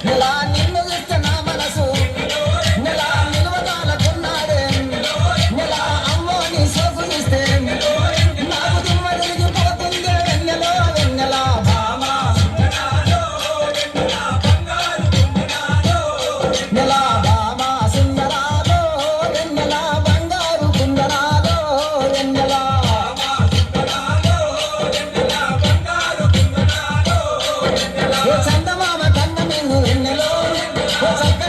నెలా నిన్ను చూస్తే నా మనసు నెలా నిలవదాలకున్నాడే నెలా అమ్మో నీ సోకు చూస్తే నాకు దిమ్మ తిరిగిపోతుందే వెన్నెలో వెన్నెలా భామ నెలా భామ సుందరాలో వెన్నెలా బంగారు కుందరాలో వెన్నెలా చందమామ కన్న మిన్ను వెన్నెలో చక్క